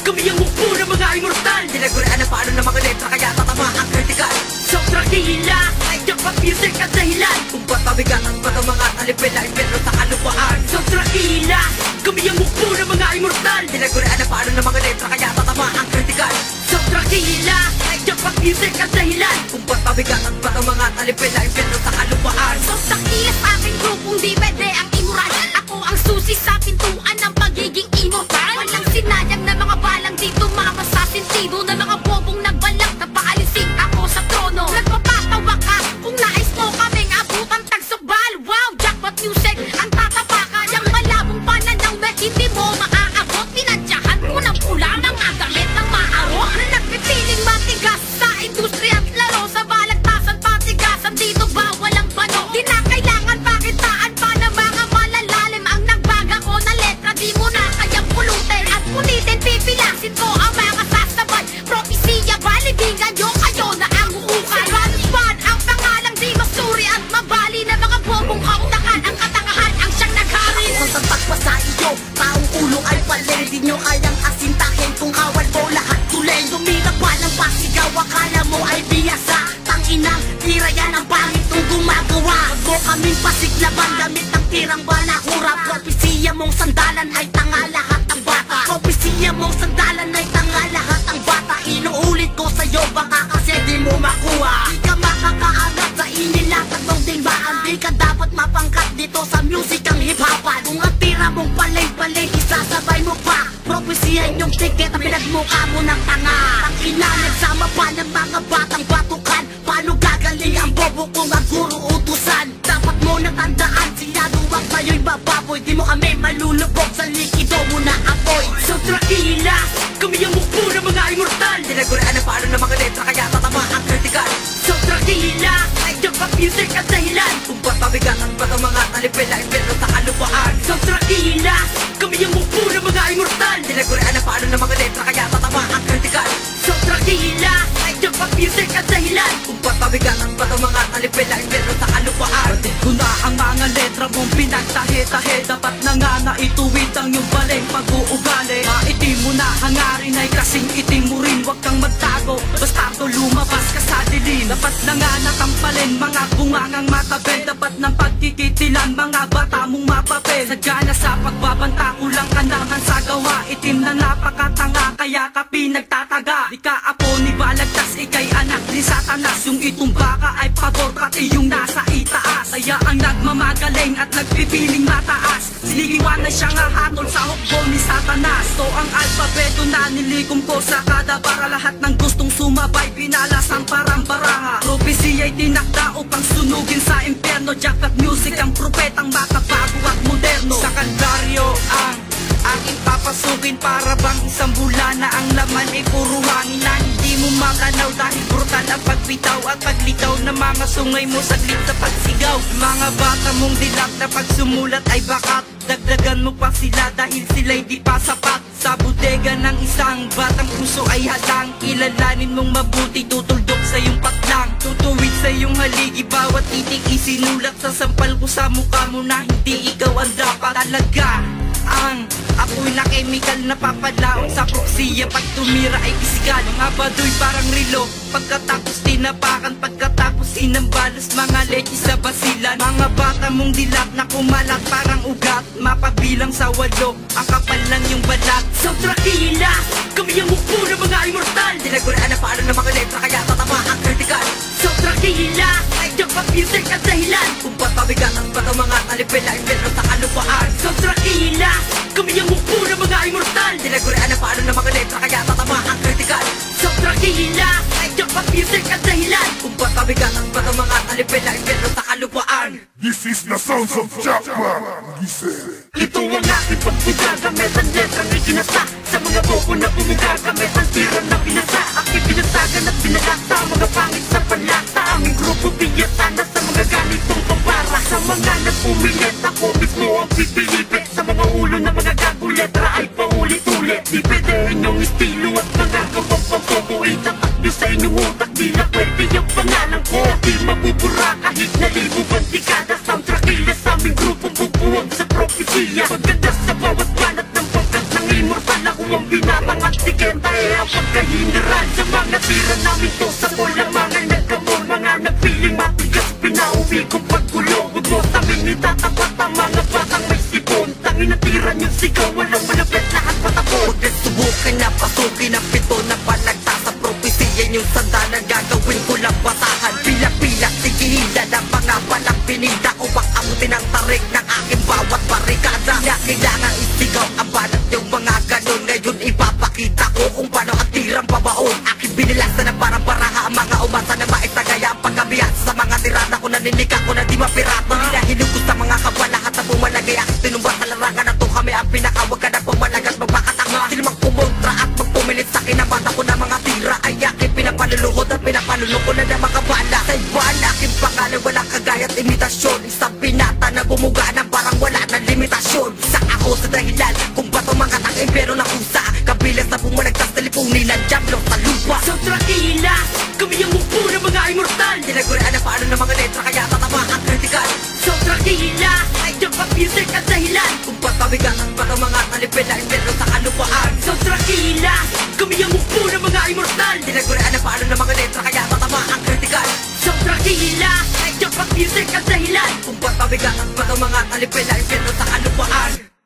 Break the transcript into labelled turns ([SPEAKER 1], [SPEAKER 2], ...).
[SPEAKER 1] kami ang upo ng mga immortal. Dinaguraan na paano ng mga letra kaya tatama ang critical. Sobrang hihila, jackpot music at dahilan kung ba't mabigat ang bato mga talipin na impyerno sa kalupaan. Sobrang hihila, kami ang upo ng mga immortal. Dinaguraan na paano ng mga letra kaya tatama ang critical. Sobrang hihila, jackpot music at dahilan kung ba't mabigat ang bato mga talipin na impyerno sa kalupaan.
[SPEAKER 2] Sobrang hihila sa aking grupong di pwede ang immoral. Ako ang susi sa pintuan ng pagiging immortal. Walang sinayang na mga balang dito, mga masasintido na mga bobong nagbalak na paalisin ako sa trono. Nagpapatawa ka kung nais mo kaming abutan tagsukbal. Wow, jackpot music ang tatapakan ng malabong pananaw na hindi mo maaabot. Pinadyahan mo ng pula mga gamit ng maaro na nagpipiling matigas sa industriya at laro. Sa balagtasan patigasan dito ba walang bano? Di na kailangan pakitaan pa ng mga malalalim. Ang nagbaga ko na letra di mo na kayang pulutin at punitin. Pipilasin ko ang mga sasabay. Propesya balibingan nyo kayo na ang uukay. Raduspan ang pangalang di masuri at mabali na mga bobong kautakan. Ang katangahan ang siyang naghari.
[SPEAKER 3] Kung tampak pa sa iyo, taong ulo ay paleng. Di nyo kayang asintahin kung kawal mo lahat tuloy. Tumira pa ng pasigaw, akala mo ay biyasa. Tanginang tira yan ang pangit kung gumagawa. Huwag mo kaming pasiglaban, gamit ang tirang balahura. Propesya mong sandalan ay tanga lahat ang bata. Propesya mong sandalan ay tanga lahat ang bata. Inuulit ko sa'yo, baka kasi di mo makuha. Di ka makakaangat sa inilatag mong dimbaan. Di ka dapat mapangkat dito sa music ang hip-hopan. Kung ang tira mong palay-palay, isasabay mo pa. Propesya yung ticket na pinagmukha mo ng tanga. Ang ina, nagsama pa ng mga batang batukan. Paano gagaling ang bobo kung ang guro utusan? Dapat mo natandaan, sinaduwag sa'yo'y bababoy. Di mo kami malulubog sa likido mo na apoy.
[SPEAKER 1] Sobrang hihila, kami ang upo ng mga immortal. Dinaguraan na paano ng mga letra kaya tatama ang critical. Sobrang hihila, jackpot music at dahilan kung ba't mabigat ang bato mga talipin na impyerno sa kalupaan. Sobrang hihila, kami ang upo ng mga immortal. Dinaguraan na paano ng mga letra kaya tatama ang critical. Sobrang hihila, jackpot music at dahilan kung ba't mabigat ang bato mga talipin na impyerno sa kalupaan. Batid ko na ang mga letra mong pinagtahe-tahe. Dapat na nga na ituwid ang iyong baling pag-uugali. Maitim mo na hangarin ay kasing itim mo rin. Huwag kang magtago, basta to lumabas ka sa dilim. Dapat na nga nakampalin mga bungangang matabi. Dapat ng pagkikitilan mga bata mong mapapil. Sadya na sa pagbabanta, kulang ka naman sa gawa. Itim na napakatanga, kaya ka pinagtataga. Di ka apo ni balagtas, ikay anak ni Satanas. Yung itumba ka ay pabor, pati yung nasa itaas. Kaya ang nagmamagaling at nagpipiling mataas. Sinigiwan na siya nga hatol sa hukbo ni Satanas. So ang alfabeto na nilikom ko sa kada para lahat ng gustong sumabay, binalasan parang baraha. Propesiya'y tinakda upang sunugin sa impyerno. Jackpot music ang propetang makabago at moderno. Sa kalbaryo ang aking papasukin para bang isang bula na ang laman ay puro hangin na hindi mo makanaw. Dahil brutal ang pagbitaw at paglitaw na mga sungay mo saglit sa pagsigaw. Mga bata mong dilak na pag sumulat ay bakat. Dagdagan mo pa sila dahil sila'y di pa sapat. Sa bodega ng isang batang puso ay halang. Kilalanin mong mabuti, tutuldok sa iyong patlang. Tutuwid sa iyong haligi, bawat titik isinulat sa sampal ko sa mukha mo na hindi ikaw ang dapat. Talaga ang apoy na chemical na papalaon sa proksiya. Pag tumira ay pisikal, mga baduy parang relo. Pagkatapos tinapakan, pagkatapos sinambalos, mga leche sa basilan. Mga bata mong dilak na kumalat parang ugat, mapabilang sa walo, ang kapal lang yung balat. Sobrang hihila, kami ang upo ng mga immortal. Dinaguraan na paano ng mga letra kaya tatama ang critical. Sobrang hihila, jackpot music at dahilan kung ba't mabigat ang bato mga talipin na impyerno sa kalupaan. Sobrang hihila, kami ang upo ng mga immortal. Dinaguraan na paano ng mga letra kaya tatama ang critical. Sobrang hihila, jackpot music at dahilan kung ba't mabigat ang bato mga talipin na impyerno sa kalupaan.
[SPEAKER 4] This is the sounds of Jackpot.
[SPEAKER 1] Ito ang aking pagbugagamit ang letrang ikinasa sa mga bobo na bumigagamit ang tira na pinasa. Aking pinatagan at pinagata mga pangit sa panlata. Aming grupo biyatan na sa mga ganitong pambara. Sa mga nagpumilit ako mismo ang pipilipit. Sa mga ulo na mga gago letra ay paulit-ulit. Di pwede inyong estilo at mga gawang pambobo. Itatak nyo sa inyong utak, di na pwede yung pangalan ko. Di mabubura kahit nalibo bang dekada. Soundtrack ila sa aming grupo bubuwag sa propesya. Pagkanda sa bawat banat ng pagkat ng immortal, ako ang binabangat. Sige isigaw, walang malapit, lahat patapos. Huwag na subukin na pasukin ang pito na palagta sa propesiya yung sandalan. Gagawin ko lang basahan, pila-pila, sigihila ng mga palang pinida upang amutin ang tarik ng aking bawat barikada. Na kailangan isigaw ang banat yung mga ganon. Ngayon ipapakita ko kung paano ang tirang babaon. Aking binilasan na parang baraha ang mga umasa na maitagaya ang pagkabihan sa mga tirada ko. Naninika ko na di mapirata. Hinahilog ko sa mga kabalahat na pumalagay. Aking tinumba sa larangan na to kami ang pinakawag ka na pumalagas magpakatanga. Sino mang kumontra at magpumilit sa kinabata ko na mga tira ay aking pinapaluluhod at pinapalulong ko na ng mga bala. Sa iba na aking pangalan walang kagaya at imitasyon. Isang binata na bumuga na parang wala ng limitasyon. Isa ako sa dahilan kung ba't umangat ang impero ng kusa. Kabilang sa bumalagtas na lipunin ng Diablo sa lupa. So tranquila, kami ang mupo ng mga immortal. Tinagurian na paano ng mga letra kaya tatama ang kritikal. So tranquila, ay yung music at dahilan kung ba't mabigat at ba't ang mga talipin na impero sa kalupaan. So tranquila, kami ang mupo ng mga immortal. Tinagurian na paano ng mga letra kaya tatama ang kritikal. So tranquila, ay yung music at dahilan kung ba't mabigat at ba't ang mga talipin na impero sa kalupaan.